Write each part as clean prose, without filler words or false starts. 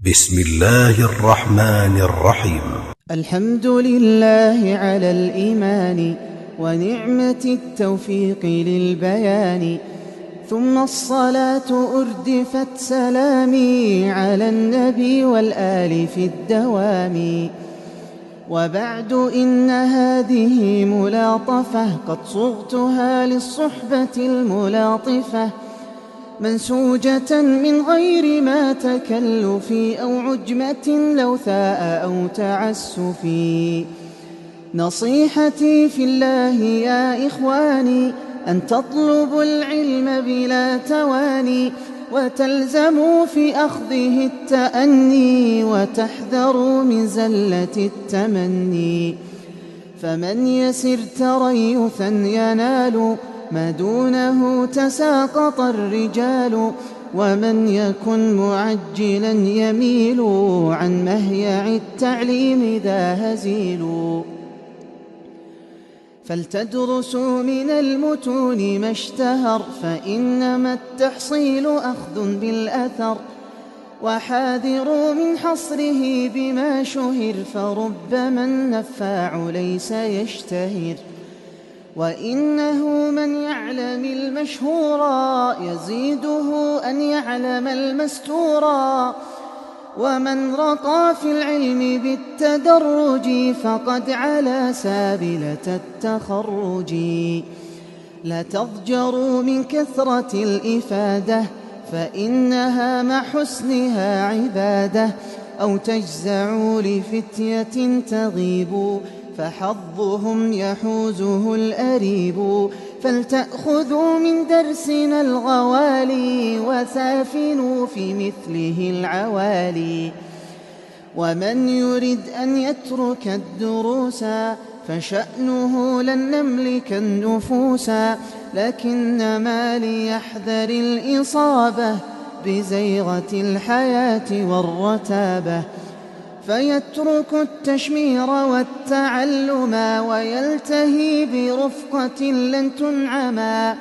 بسم الله الرحمن الرحيم. الحمد لله على الإيمان ونعمة التوفيق للبيان، ثم الصلاة أردفت سلامي على النبي والآل في الدوام. وبعد إن هذه ملاطفة قد صغتها للصحبة الملاطفة، منسوجة من غير ما تكلف أو عجمة لوثاء أو تعسف. نصيحتي في الله يا إخواني أن تطلبوا العلم بلا تواني، وتلزموا في أخذه التأني، وتحذروا من زلة التمني. فمن يسر تريثا ينال ما دونه تساقط الرجال، ومن يكن معجلا يميل عن مهيع التعليم ذا هزيل. فلتدرسوا من المتون ما اشتهر، فإنما التحصيل أخذ بالأثر، وحاذروا من حصره بما شهر، فربما النفاع ليس يشتهر. وإنه من يعلم المشهورا يزيده أن يعلم المستورا، ومن رقى في العلم بالتدرج فقد علا سابلة التخرج. لا تضجروا من كثرة الإفادة، فإنها مع حسنها عبادة، أو تجزعوا لفتية تغيب، فحظهم يحوزه الأريب. فلتأخذوا من درسنا الغوالي، وسافنوا في مثله العوالي. ومن يرد أن يترك الدروس، فشأنه لن نملك النفوس، لكنما ليحذر الإصابة بزيغة الحياة والرتابة. فيترك التشمير والتعلم، ويلتهي برفقة لن تنعما.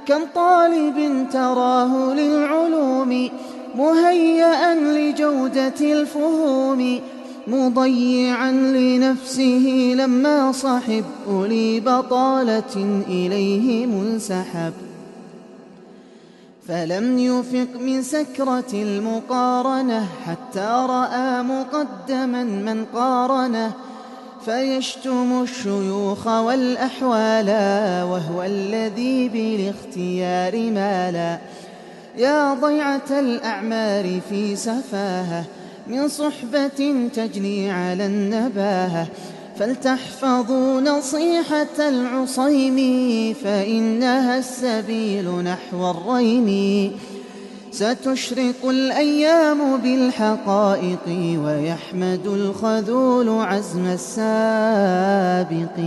كم طالب تراه للعلوم مهيئا لجودة الفهوم، مضيعا لنفسه لما صحب أولي بطالة إليه منسحب. فلم يفق من سكرة المقارنة حتى رأى مقدما من قارنه، فيشتم الشيوخ والأحوال وهو الذي بالاختيار مالا. يا ضيعة الأعمار في سفاهة من صحبة تجني على النباهة، فلتحفظوا نصيحة العصيم، فإنها السبيل نحو الريم. ستشرق الأيام بالحقائق، ويحمد الخذول عزم السابق.